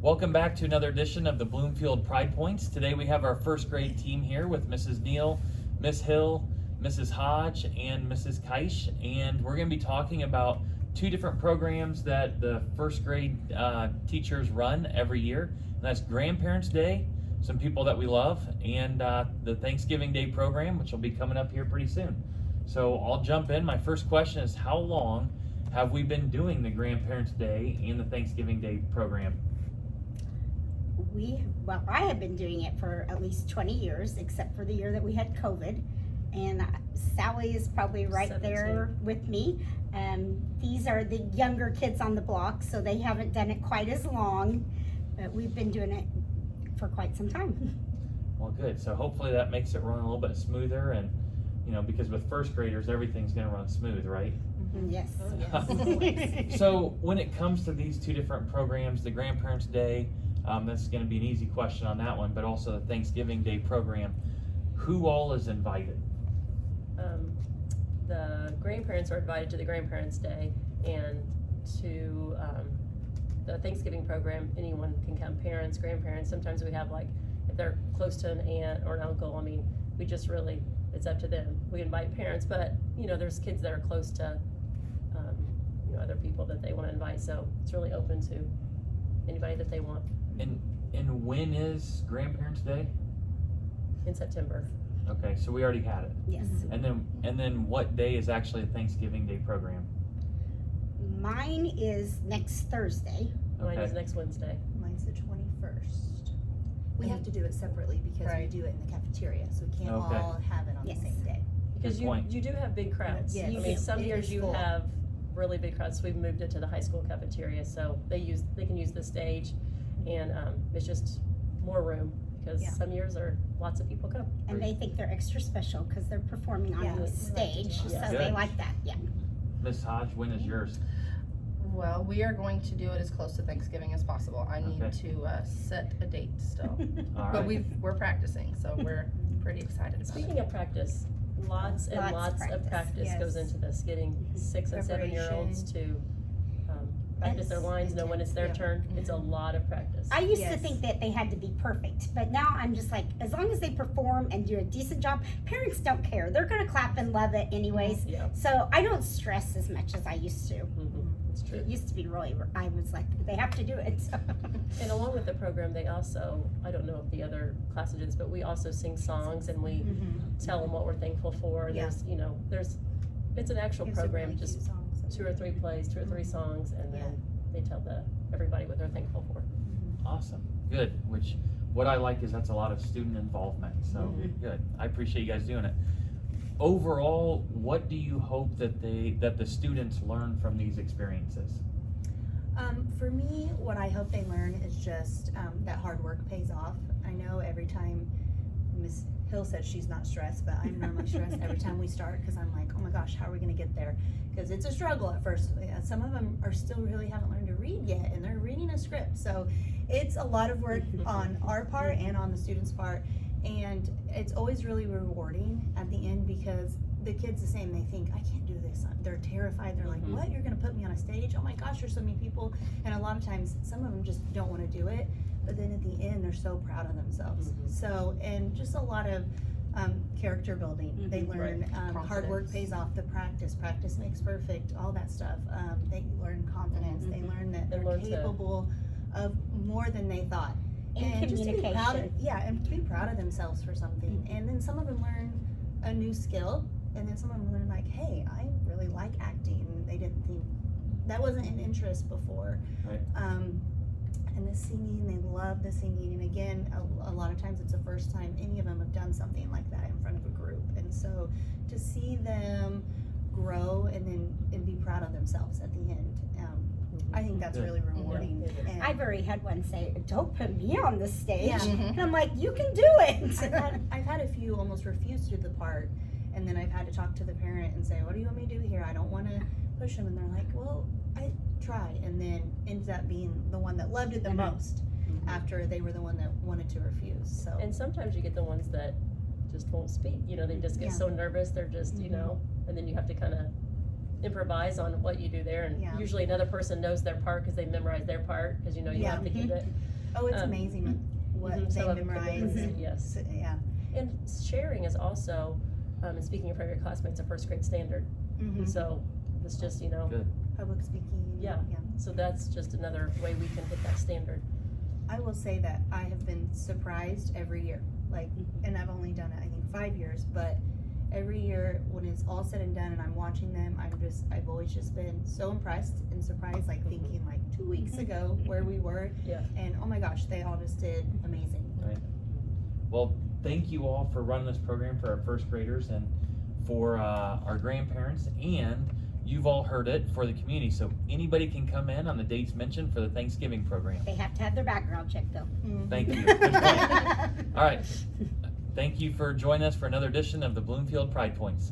Welcome back to another edition of the Bloomfield Pride Points. Today we have our first grade team here with Mrs. Neill, Miss Hill, Mrs. Hodge, and Mrs. Keusch, and we're going to be talking about two different programs that the first grade teachers run every year. And that's Grandparents Day, some people that we love, and the Thanksgiving Day program, which will be coming up here pretty soon. So I'll jump in. My first question is, how long have we been doing the Grandparents Day and the Thanksgiving Day program? I have been doing it for at least 20 years, except for the year that we had COVID. And Sally is probably right 17. there with me. These are the younger kids on the block, so they haven't done it quite as long, but we've been doing it for quite some time. Well, good. So hopefully that makes it run a little bit smoother, and because with first graders, everything's going to run smooth, right? Yes. Yes. So when it comes to these two different programs, the Grandparents Day, that's going to be an easy question on that one, but also the Thanksgiving Day program, who all is invited? The grandparents are invited to the Grandparents Day, and to the Thanksgiving program, anyone can come, parents, grandparents. Sometimes we have, like, if they're close to an aunt or an uncle, we just really, it's up to them. We invite parents, but there's kids that are close to other people that they want to invite, so it's really open to anybody that they want. And when is Grandparents Day? In September. Okay, so we already had it. Yes. And then what day is actually a Thanksgiving Day program? Mine is next Thursday. Mine is Okay. next Wednesday. Mine's the 21st. We have to do it separately because Right. we do it in the cafeteria, so we can't Okay. all have it on Yes. the same day. Because Good point. you do have big crowds. Yes. You do. Some It years is you full. have really big crowds, so we've moved it to the high school cafeteria, so they can use the stage, and it's just more room, because Yeah. some years are lots of people come. And they think they're extra special because they're performing on Yeah, the we like to do stage, that. so Yeah. they Good. like that, yeah. Miss Hodge, when is yours? Well, we are going to do it as close to Thanksgiving as possible. I need Okay. to set a date still. All But right. we're practicing, so we're pretty excited about Speaking it. of practice, lots and Lots lots of of practice yes. goes into this, getting 6 and 7-year-olds to practice their It's lines, know when it's their intense, yeah. turn. It's a lot of practice. I used to Yes. think that they had to be perfect, but now I'm just like, as long as they perform and do a decent job, parents don't care. They're gonna clap and love it anyways. Yeah, So I don't stress as much as I used to. it's true. It used to be really, I was like, they have to do it. So. And along with the program, they also, I don't know if the other classes do this, but we also sing songs, and we tell them what we're thankful for. Yeah. It's an actual Gives them program, really just cute songs. 2 or 3 plays, 2 or 3 songs, and then they tell everybody what they're thankful for. Awesome. Good. What I like is that's a lot of student involvement. So Mhm. good. I appreciate you guys doing it. Overall, what do you hope that the students learn from these experiences? For me, what I hope they learn is just that hard work pays off. I know every time Miss Hill says she's not stressed, but I'm normally stressed every time we start, because I'm like, oh my gosh, how are we gonna get there? Because it's a struggle at first. Some of them are still really haven't learned to read yet, and they're reading a script. So it's a lot of work on our part and on the students' part, and it's always really rewarding at the end, because the kids the same. They think, I can't do this. They're terrified. They're like, Mhm. what? You're gonna put me on a stage? Oh my gosh, there's so many people. And a lot of times, some of them just don't want to do it. But then at the end, they're so proud of themselves. Mhm. So, and just a lot of character building. They Mhm. learn hard work Confidence. pays off. The practice makes perfect. All that stuff. They learn confidence. They Mhm. learn that They they're learn to- capable of more than they thought. And just to be proud of, communication. and to be proud of themselves for something. Mhm. And then some of them learn a new skill, and then some of them learn, like, hey, I really like acting. They didn't think that wasn't an interest before. Right. And the singing, they love the singing. And again, a lot of times it's the first time any of them have done something like that in front of a group. And so to see them grow and be proud of themselves at the end, I think that's Good. really rewarding. Yeah. And I've already had one say, don't put me on the stage. Yeah. And I'm like, you can do it. I've had a few almost refuse to do the part, and then I've had to talk to the parent and say, what do you want me to do here? I don't want to push them. And they're like, well, I try. And then ends up being the one that loved it the Mhm. most Mhm. after they were the one that wanted to refuse. So And sometimes you get the ones that just won't speak, they just get Yeah. so nervous, they're just, Mhm. and then you have to kind of improvise on what you do there, and Yeah. usually another person knows their part because they memorized their part, because you Yeah. have to keep it. Oh, it's Um, amazing what mhm, they some of them memorize. can yes. Yeah. And sharing is also, and speaking in front of your classmates, a first grade standard. Mhm. So it's just, Good. Public speaking. Yeah. So that's just another way we can hit that standard. I will say that I have been surprised every year. Like, and I've only done it, I think, 5 years, but every year when it's all said and done and I'm watching them, I've always just been so impressed and surprised, like thinking like 2 weeks ago where we were. Yeah. And oh my gosh, they all just did amazing. Well, thank you all for running this program for our first graders and for our grandparents, and you've all heard it for the community. So anybody can come in on the dates mentioned for the Thanksgiving program. They have to have their background check though. Thank you. Good point. All right. Thank you for joining us for another edition of the Bloomfield Pride Points.